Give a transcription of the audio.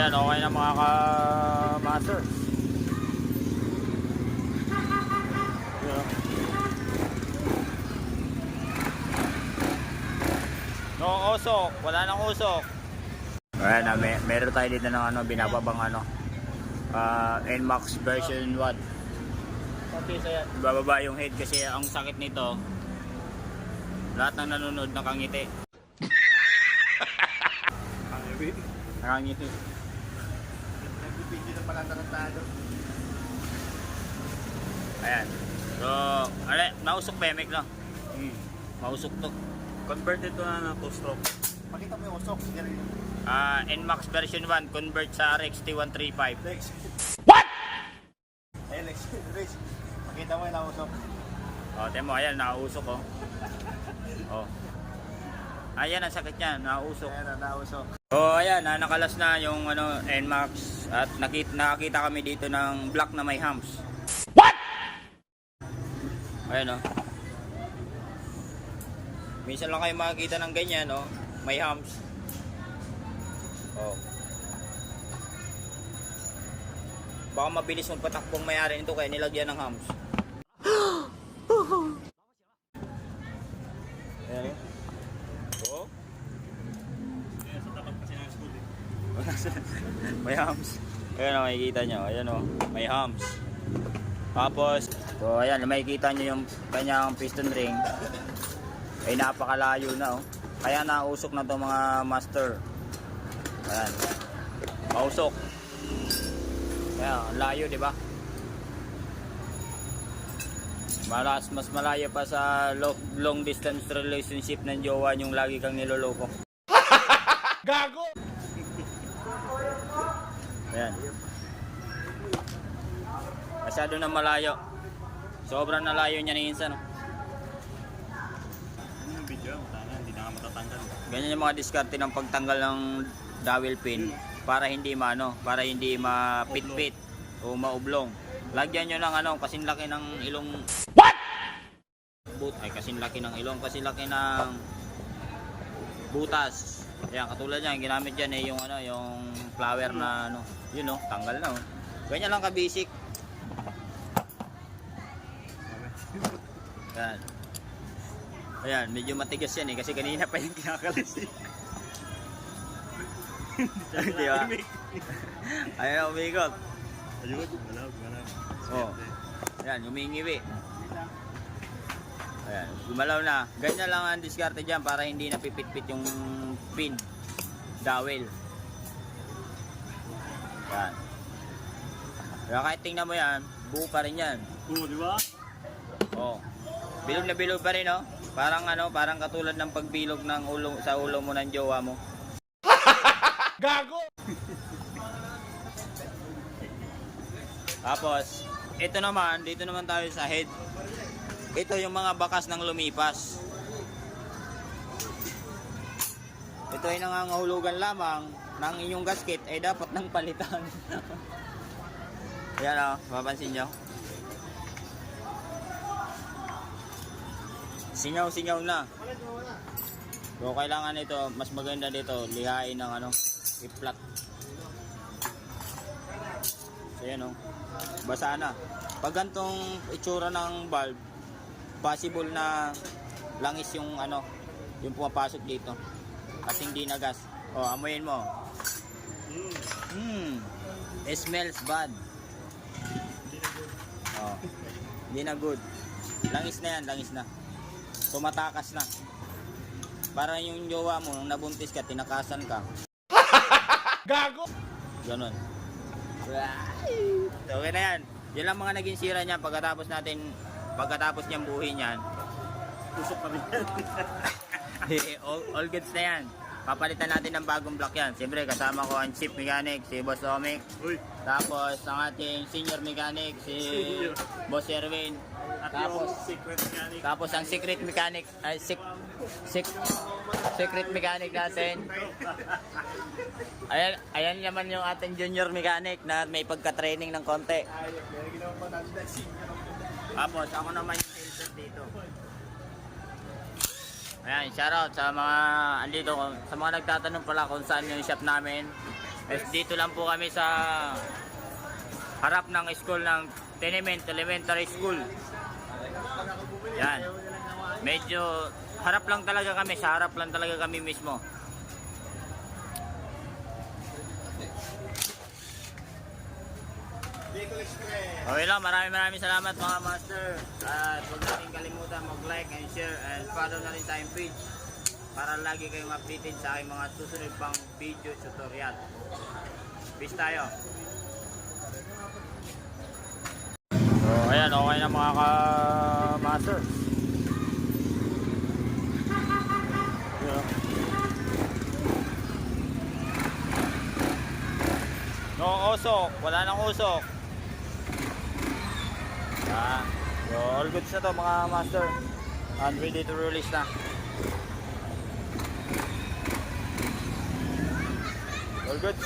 Ayan, okay na mga ka-master. No usok, wala nang usok. Ayan, meron tayo dito ng ano, binababang ano, NMAX version 1. Bababa yung head kasi ang sakit nito. Lahat ng nanonood nakangiti. Nakangiti. Nagbibigyo na pala tarantado. Ayan. So, nausok Pemek no? Mausok to. Converted to na ng 2-stroke. Pakita mo yung usok. NMAX version 1 convert sa RX T135. Lex. What? Ayun, Lex. Lex. Pakita mo yung usok. Oh, temo, ayan, nausok oh. Oh. Ayan ang sakit niya, nausok. Ayan, nausok. Oh, ayan, nakalas na yung ano, NMAX at nakakita kami dito ng black na may humps. What? Ayan oh. Minsan lang kayo makikita ng ganyan oh, may humps. Oh. Baka mabilis magpatakbong may-ari nito kaya nilagyan ng humps. Ayan oh. Kaya sa tapat kasi ng school eh. May humps. Ayan o, makikita nyo. Ayan o, may humps. Tapos, so ayan, makikita nyo yung kanyang piston ring. Ay napakalayo na o. Kaya nausok na to mga master. Ayan. Mausok. Ayan, layo diba? Mas malayo pa sa long distance relationship ng jowa yung lagi kang niloloko. Gago! Ayan. Masyado na malayo. Sobrang nalayo niya ni Insan. Ano yung video? Hindi na nga matatanggal. Ganyan yung mga diskarte ng pagtanggal ng dowel pin para hindi mapitpit o maublong. Lagyan nyo ng ano, kasing laki ng ilong. What? Kasing laki ng ilong, kasing laki ng butas. Ayan, katulad yan, ginamit dyan eh yung ano, yung flower na ano, yun oh, tanggal na oh. Ganyan lang ka-basic. Ayan. Ayan, medyo matigas yan eh kasi kanina pa yung kinakalas eh. Di ba? Ayan, umikot. Ayun, wala. Oh. Ayan, humingiwi. Ayan, gumalaw na. Ganyan lang ang diskarte dyan para hindi napipitpit yung pin. Dowel. Ayan. Kaya kahit tingnan mo yan, buo pa rin yan. Oo, di ba? Oh. Bilog na bilog pa rin, oh. Parang ano, parang katulad ng pagbilog ng ulo sa ulo mo ng jowa mo. Gago! Tapos, ito naman, dito naman tayo sa head. Ito yung mga bakas ng lumipas. Ito ay nangangahulugan lamang ng inyong gasket ay dapat nang palitan. Ayan o, mapapansin nyo. Singaw-singaw na. So kailangan ito, mas maganda dito, lihain ng ano, i-flat. So yan o, basa na. Pag gantong itsura ng valve, possible na langis yung ano, yung pumapasok dito. At hindi na gas. O, amoyin mo. It smells bad. O, hindi na good. Langis na yan, langis na. Tumatakas na. Para yung jowa mo, nung nabuntis ka, tinakasan ka. Gago! Ganon. Okay na yan. Yan lang mga naging sira niya pagkatapos niyang buuhin yan. Usok kami yan. all goods na yan. Papalitan natin ng bagong block yan. Siyempre kasama ko ang chief mechanic, si Boss Omic. Uy. Tapos ang ating senior mechanic, si Boss Erwin. At Tapos, yung secret mechanic. tapos ang secret mechanic, secret mechanic natin. Ayan naman yung ating junior mechanic na may pagka-training ng konti. Tapos ako naman yung sales dito. Ayan, shoutout sa mga andito, sa mga nagtatanong pala kung saan yung shop namin. Dito lang po kami sa harap ng school ng Tenement Elementary School. Yan. Medyo harap lang talaga kami. Sa harap lang talaga kami mismo. Vehicle Express. Okay lang, maraming salamat mga master. At huwag natin kalimutan mag-like and share and follow na rin tayong page para lagi kayong updated sa aking mga susunod pang video tutorial. Peace tayo. So ayan, okay na mga ka-master. No usok, wala nang usok. Yan. So, all goods na to mga master. And ready to release na. All goods.